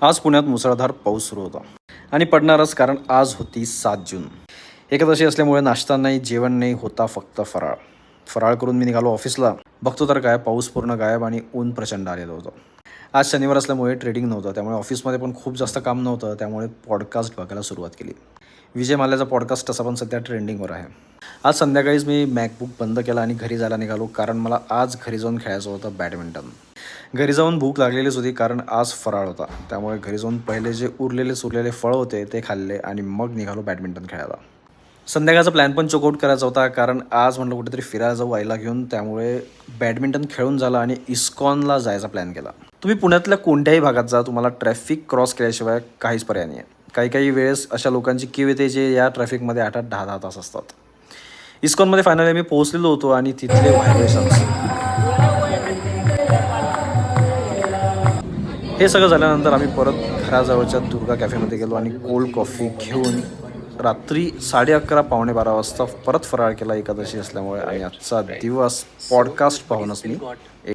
आज पुण्यात मुसळधार पाऊस सुरू होता आणि पडणारच, कारण आज होती 7 जून. एकादशी असल्यामुळे नाश्ता नाही, जेवण नाही, होता फक्त फराळ. फराळ करून मी निघालो ऑफिसला. बघतो तर काय, पाऊस पूर्ण गायब आणि ऊन प्रचंड आलेलं होतं. आज शनिवार असल्यामुळे ट्रेडिंग नव्हतं, त्यामुळे ऑफिसमध्ये पण खूप जास्त काम नव्हतं. त्यामुळे पॉडकास्ट बघायला सुरुवात केली. विजय माल्याचा पॉडकास्ट तसा पण सध्या ट्रेंडिंगवर आहे. आज संध्याकाळीच मी मॅकबुक बंद केला आणि घरी जायला निघालो, कारण मला आज घरी जाऊन खेळायचं होतं बॅडमिंटन. घरी जाऊन भूक लागलेलीच होती, कारण आज फराळ होता. त्यामुळे घरी जाऊन पहिले जे उरलेले सुरलेले फळ होते ते खाल्ले आणि मग निघालो बॅडमिंटन खेळायला. संध्याकाळचा प्लॅन पण चेकआउट करायचा होता, कारण आज म्हटलं कुठेतरी फिरायला जाऊ आईला घेऊन. त्यामुळे बॅडमिंटन खेळून झालं आणि इस्कॉनला जायचा प्लॅन केला. तुम्ही पुण्यातल्या कोणत्याही भागात जा, तुम्हाला ट्रॅफिक क्रॉस केल्याशिवाय काहीच पर्याय नाही आहे. काही वेळेस अशा लोकांची क्यू येते जे या ट्रॅफिकमध्ये 8-8, 10-10 तास असतात. इस्कॉनमध्ये फायनली मी पोहोचलेलो होतो आणि तिथले व्हायब्रेशन्स, हे सगळं झाल्यानंतर आम्ही परत घराजवळच्या दुर्गा कॅफेमध्ये गेलो आणि कोल्ड कॉफी घेऊन रात्री 11:30 पावणे 12 वाजता परत फराळ केला एकादशी असल्यामुळे. आणि आजचा दिवस पॉडकास्ट पाहूनच मी